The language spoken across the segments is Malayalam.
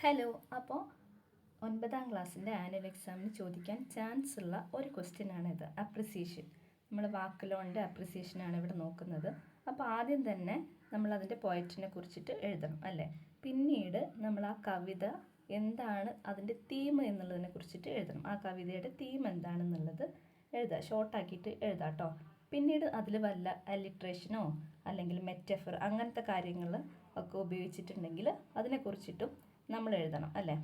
ഹലോ. അപ്പോൾ 9ാം ക്ലാസ്സിൻ്റെ ആനുവൽ എക്സാമിന് ചോദിക്കാൻ ചാൻസ് ഉള്ള ഒരു ക്വസ്റ്റ്യനാണിത്. അപ്രിസിയേഷൻ. നമ്മൾ വാക്കലോണിൻ്റെ അപ്രിസിയേഷനാണ് ഇവിടെ നോക്കുന്നത്. അപ്പോൾ ആദ്യം തന്നെ നമ്മളതിൻ്റെ പോയറ്റിനെ കുറിച്ചിട്ട് എഴുതണം അല്ലേ. പിന്നീട് നമ്മൾ ആ കവിത എന്താണ് അതിൻ്റെ തീം എന്നുള്ളതിനെ കുറിച്ചിട്ട് എഴുതണം. ആ കവിതയുടെ തീം എന്താണെന്നുള്ളത് എഴുതുക, ഷോർട്ടാക്കിയിട്ട് എഴുതാം കേട്ടോ. പിന്നീട് അതിൽ വല്ല അലിട്രേഷനോ അല്ലെങ്കിൽ മെറ്റഫർ അങ്ങനത്തെ കാര്യങ്ങൾ ഒക്കെ ഉപയോഗിച്ചിട്ടുണ്ടെങ്കിൽ അതിനെക്കുറിച്ചിട്ടും നമ്മൾ എഴുതണം അല്ലേ.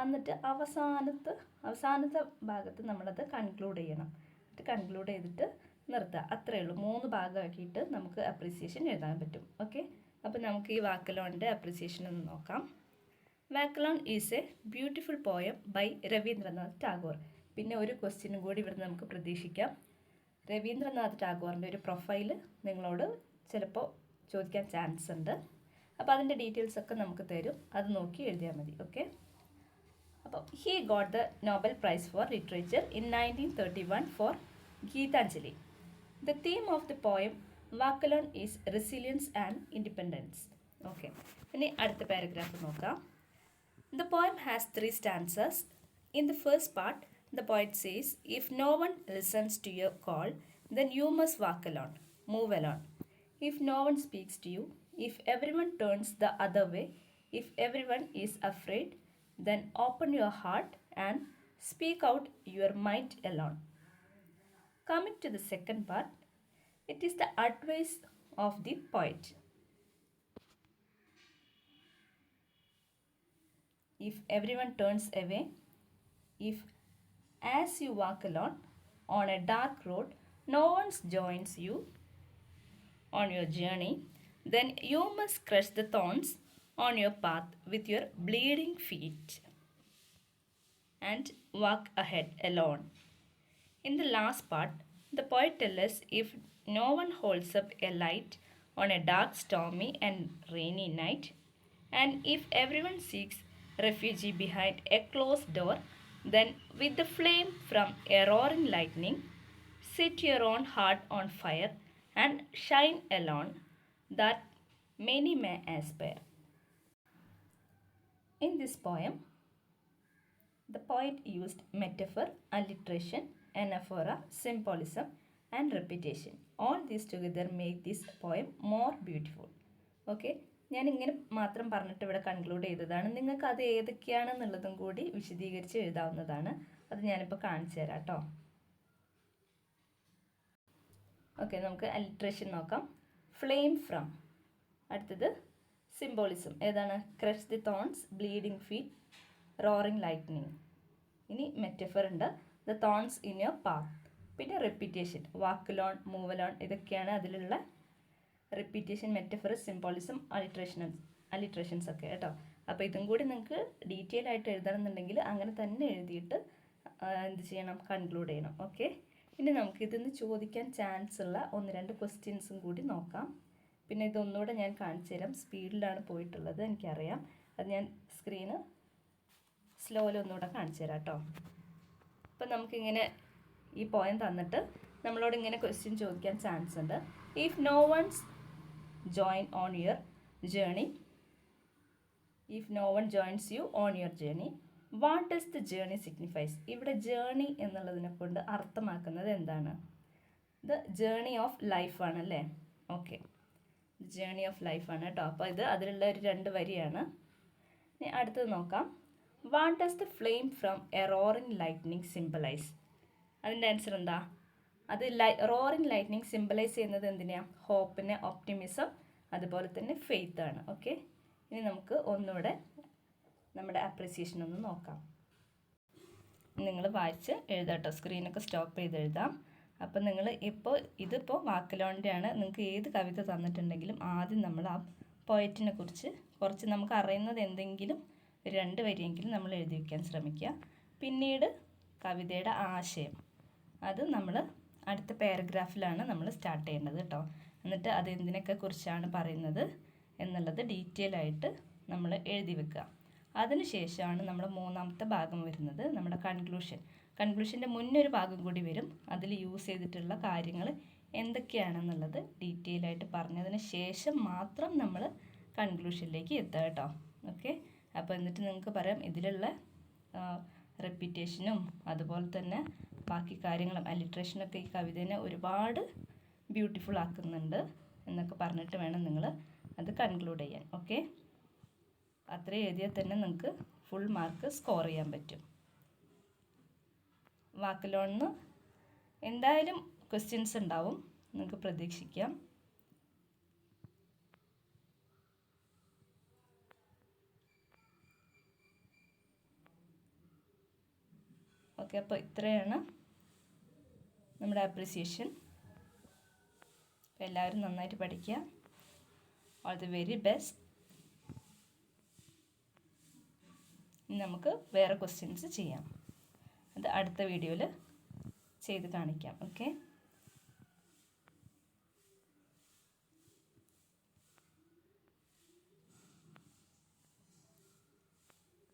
എന്നിട്ട് അവസാനത്തെ ഭാഗത്ത് നമ്മളത് കൺക്ലൂഡ് ചെയ്യണം. എന്നിട്ട് കൺക്ലൂഡ് ചെയ്തിട്ട് നിർത്തുക. അത്രയേ ഉള്ളൂ. 3 ഭാഗമാക്കിയിട്ട് നമുക്ക് അപ്രിസിയേഷൻ എഴുതാൻ പറ്റും. ഓക്കെ. അപ്പോൾ നമുക്ക് ഈ വാക്കലോണിൻ്റെ അപ്രിസിയേഷൻ ഒന്ന് നോക്കാം. Walk alone is a beautiful poem by Rabindranath Tagore. പിന്നെ ഒരു ക്വസ്റ്റ്യനും കൂടി ഇവിടുന്ന് നമുക്ക് പ്രതീക്ഷിക്കാം. രവീന്ദ്രനാഥ് ടാഗോറിൻ്റെ ഒരു പ്രൊഫൈല് നിങ്ങളോട് ചിലപ്പോൾ ചോദിക്കാൻ ചാൻസ് ഉണ്ട്. അപ്പോൾ അതിൻ്റെ ഡീറ്റെയിൽസ് ഒക്കെ നമുക്ക് തരും, അത് നോക്കി എഴുതിയാൽ മതി. ഓക്കെ. അപ്പോൾ he got the Nobel prize for literature in 1931 for Gitanjali. The theme of the poem walk alone is resilience and independence. Okay. ഇനി അടുത്ത പാരഗ്രാഫ് നോക്കാം. The poem has 3 stanzas. In the first part, the poet says, if no one listens to your call, then you must walk alone, move alone. If no one speaks to you, if everyone turns the other way, if everyone is afraid, then open your heart and speak out your mind alone. Coming to the second part, it is the advice of the poet. If everyone turns away, if as you walk alone on a dark road, no one joins you on your journey, then you must crush the thorns on your path with your bleeding feet and walk ahead alone. In the last part, the poet tells us if no one holds up a light on a dark, stormy and rainy night, and if everyone seeks refuge behind a closed door, then with the flame from a roaring lightning, set your own heart on fire and shine alone, that many may aspire. In this poem, the poet used metaphor, alliteration, anaphora, symbolism, and repetition. All these together make this poem more beautiful. Okay. ഞാൻ ഇങ്ങനെ മാത്രം പറഞ്ഞിട്ട് ഇവിടെ കൺക്ലൂഡ് ചെയ്തതാണ്. നിങ്ങൾക്ക് അത് ഏതൊക്കെയാണെന്നുള്ളതും കൂടി വിശദീകരിച്ച് എഴുതാവുന്നതാണ്. അത് ഞാനിപ്പോൾ കാണിച്ചു തരാം കേട്ടോ. ഓക്കെ. നമുക്ക് അലിട്രേഷൻ നോക്കാം. Flame from. അടുത്തത് സിംബോളിസം. ഏതാണ്? Crush the thorns, bleeding feet, roaring lightning. ഇനി മെറ്റഫർ ഉണ്ട്, the thorns in your path. പിന്നെ റെപ്പിറ്റേഷൻ, വാക്ക് ലോൺ, മൂവ് ലോൺ, ഇതൊക്കെയാണ് അതിലുള്ള റിപ്പീറ്റേഷൻ, മെറ്റഫർ, സിംബോളിസം, അലിട്രേഷൻസ് ഒക്കെ കേട്ടോ. അപ്പോൾ ഇതും കൂടി നിങ്ങൾക്ക് ഡീറ്റെയിൽ ആയിട്ട് എഴുതണമെന്നുണ്ടെങ്കിൽ അങ്ങനെ തന്നെ എഴുതിയിട്ട് എന്ത് ചെയ്യണം? കൺക്ലൂഡ് ചെയ്യണം. ഓക്കെ. ഇനി നമുക്ക് ഇതിന്ന് ചോദിക്കാൻ ചാൻസ് ഉള്ള 1-2 ക്വസ്റ്റ്യൻസും കൂടി നോക്കാം. പിന്നെ ഇതൊന്നുകൂടെ ഞാൻ കാണിച്ചു തരാം. സ്പീഡിലാണ് പോയിട്ടുള്ളത്, എനിക്കറിയാം. അത് ഞാൻ സ്ക്രീന് സ്ലോയിൽ ഒന്നുകൂടെ കാണിച്ചു തരാം കേട്ടോ. അപ്പം നമുക്കിങ്ങനെ ഈ പോയിന്റ് തന്നിട്ട് നമ്മളോട് ഇങ്ങനെ ക്വസ്റ്റ്യൻ ചോദിക്കാൻ ചാൻസ് ഉണ്ട്. If no one's join on your journey, if no one joins you on your journey, what does the journey signifies? ഇവിടെ ജേർണി എന്നുള്ളതിനെ കൊണ്ട് അർത്ഥമാക്കുന്നത് എന്താണ്? ദ ജേർണി ഓഫ് ലൈഫ് ആണല്ലേ. ഓക്കെ. ജേർണി ഓഫ് ലൈഫ് ആണ് കേട്ടോ. അപ്പോൾ ഇത് അതിലുള്ള ഒരു 2 വരിയാണ്. ഇനി അടുത്തത് നോക്കാം. What does the flame from A roaring lightning symbolise? അതിൻ്റെ ആൻസർ എന്താ? അത് റോറിങ് ലൈറ്റ്നിങ് സിംബലൈസ് ചെയ്യുന്നത് എന്തിനാണ്? ഹോപ്പിനെ, ഓപ്റ്റിമിസം, അതുപോലെ തന്നെ ഫെയ്ത്ത് ആണ്. ഓക്കെ. ഇനി നമുക്ക് ഒന്നുകൂടെ നമ്മുടെ അപ്രിസിയേഷൻ ഒന്ന് നോക്കാം. നിങ്ങൾ വായിച്ച് എഴുതാട്ടോ. സ്ക്രീനൊക്കെ സ്റ്റോപ്പ് ചെയ്ത് എഴുതാം. അപ്പം നിങ്ങൾ ഇതിപ്പോൾ വാക്കലോണിൻ്റെ ആണ്. നിങ്ങൾക്ക് ഏത് കവിത തന്നിട്ടുണ്ടെങ്കിലും ആദ്യം നമ്മൾ ആ പോയറ്റിനെ കുറിച്ച് കുറച്ച് നമുക്ക് അറിയുന്നത് എന്തെങ്കിലും 2 വരിയെങ്കിലും നമ്മൾ എഴുതി വയ്ക്കാൻ ശ്രമിക്കുക. പിന്നീട് കവിതയുടെ ആശയം അത് നമ്മൾ അടുത്ത പാരഗ്രാഫിലാണ് നമ്മൾ സ്റ്റാർട്ട് ചെയ്യേണ്ടത് കേട്ടോ. എന്നിട്ട് അത് എന്തിനൊക്കെ കുറിച്ചാണ് പറയുന്നത് എന്നുള്ളത് ഡീറ്റെയിൽ ആയിട്ട് നമ്മൾ എഴുതി വെക്കുക. അതിനുശേഷമാണ് നമ്മൾ 3ാമത്തെ ഭാഗം വരുന്നത്, നമ്മുടെ കൺക്ലൂഷൻ്റെ മുന്നേ ഒരു ഭാഗം കൂടി വരും. അതിൽ യൂസ് ചെയ്തിട്ടുള്ള കാര്യങ്ങൾ എന്തൊക്കെയാണെന്നുള്ളത് ഡീറ്റെയിൽ ആയിട്ട് പറഞ്ഞതിന് ശേഷം മാത്രം നമ്മൾ കൺക്ലൂഷനിലേക്ക് എത്തുക കേട്ടോ. ഓക്കെ. അപ്പോൾ എന്നിട്ട് നിങ്ങൾക്ക് പറയാം ഇതിലുള്ള റെപ്പിറ്റേഷനും അതുപോലെ തന്നെ ബാക്കി കാര്യങ്ങളും അലിട്രേഷനൊക്കെ ഈ കവിതേനെ ഒരുപാട് ബ്യൂട്ടിഫുൾ ആക്കുന്നുണ്ട് എന്നൊക്കെ പറഞ്ഞിട്ട് വേണം നിങ്ങൾ അത് കൺക്ലൂഡ് ചെയ്യാൻ. ഓക്കെ, അത്രയും എഴുതിയാൽ തന്നെ നിങ്ങൾക്ക് ഫുൾ മാർക്ക് സ്കോർ ചെയ്യാൻ പറ്റും. വാക്കലോണിന് എന്തായാലും ക്വസ്റ്റ്യൻസ് ഉണ്ടാവും, നിങ്ങൾക്ക് പ്രതീക്ഷിക്കാം. ഓക്കെ, അപ്പോൾ ഇത്രയാണ് നമ്മുടെ അപ്രിസിയേഷൻ. അപ്പോൾ എല്ലാവരും നന്നായിട്ട് പഠിക്കുക. All the very best. ഇനി നമുക്ക് വേറെ ക്വസ്റ്റ്യൻസ് ചെയ്യാം. അത് അടുത്ത വീഡിയോയിൽ ചെയ്ത് കാണിക്കാം. ഓക്കെ,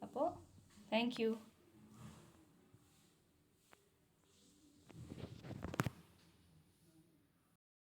അപ്പോൾ താങ്ക് യു.